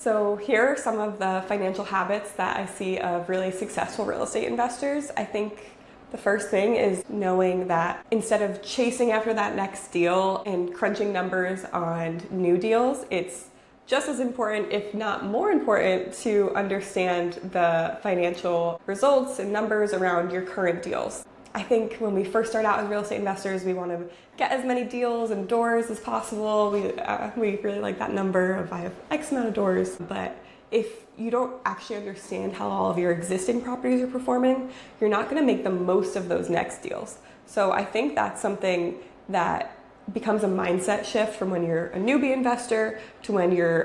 So here are some of the financial habits that I see of really successful real estate investors. I think the first thing is knowing that instead of chasing after that next deal and crunching numbers on new deals, it's just as important, if not more important, to understand the financial results and numbers around your current deals. I think when we first start out as real estate investors, we want to get as many deals and doors as possible. We really like that number of I have X amount of doors. But if you don't actually understand how all of your existing properties are performing, you're not going to make the most of those next deals. So I think that's something that becomes a mindset shift from when you're a newbie investor to when you're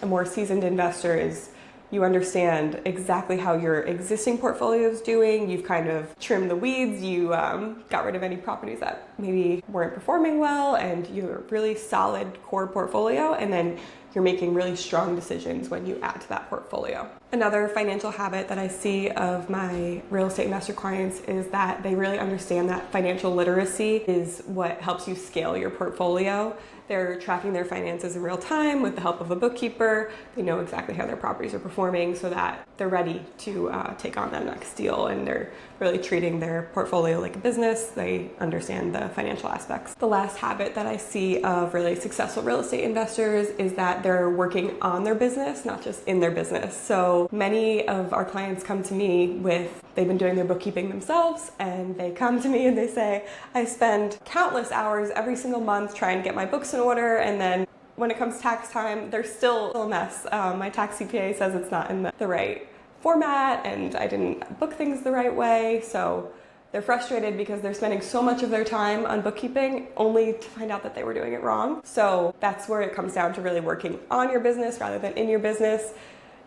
a more seasoned investor. Is you understand exactly how your existing portfolio is doing. You've kind of trimmed the weeds. You got rid of any properties that maybe weren't performing well, and you're a really solid core portfolio. And then you're making really strong decisions when you add to that portfolio. Another financial habit that I see of my real estate investor clients is that they really understand that financial literacy is what helps you scale your portfolio. They're tracking their finances in real time with the help of a bookkeeper. They know exactly how their properties are performing so that they're ready to take on that next deal, and they're really treating their portfolio like a business. They understand the financial aspects. The last habit that I see of really successful real estate investors is that they're working on their business, not just in their business. So many of our clients come to me with, they've been doing their bookkeeping themselves, and they come to me and they say, I spend countless hours every single month trying to get my books in order, and then when it comes tax time, they're still a mess. My tax CPA says it's not in the right format, and I didn't book things the right way. So they're frustrated because they're spending so much of their time on bookkeeping only to find out that they were doing it wrong. So that's where it comes down to really working on your business rather than in your business.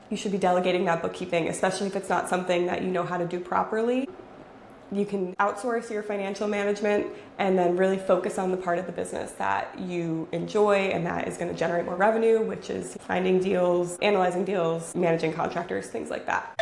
You should be delegating that bookkeeping, especially if it's not something that you know how to do properly. You can outsource your financial management and then really focus on the part of the business that you enjoy and that is going to generate more revenue, which is finding deals, analyzing deals, managing contractors, things like that.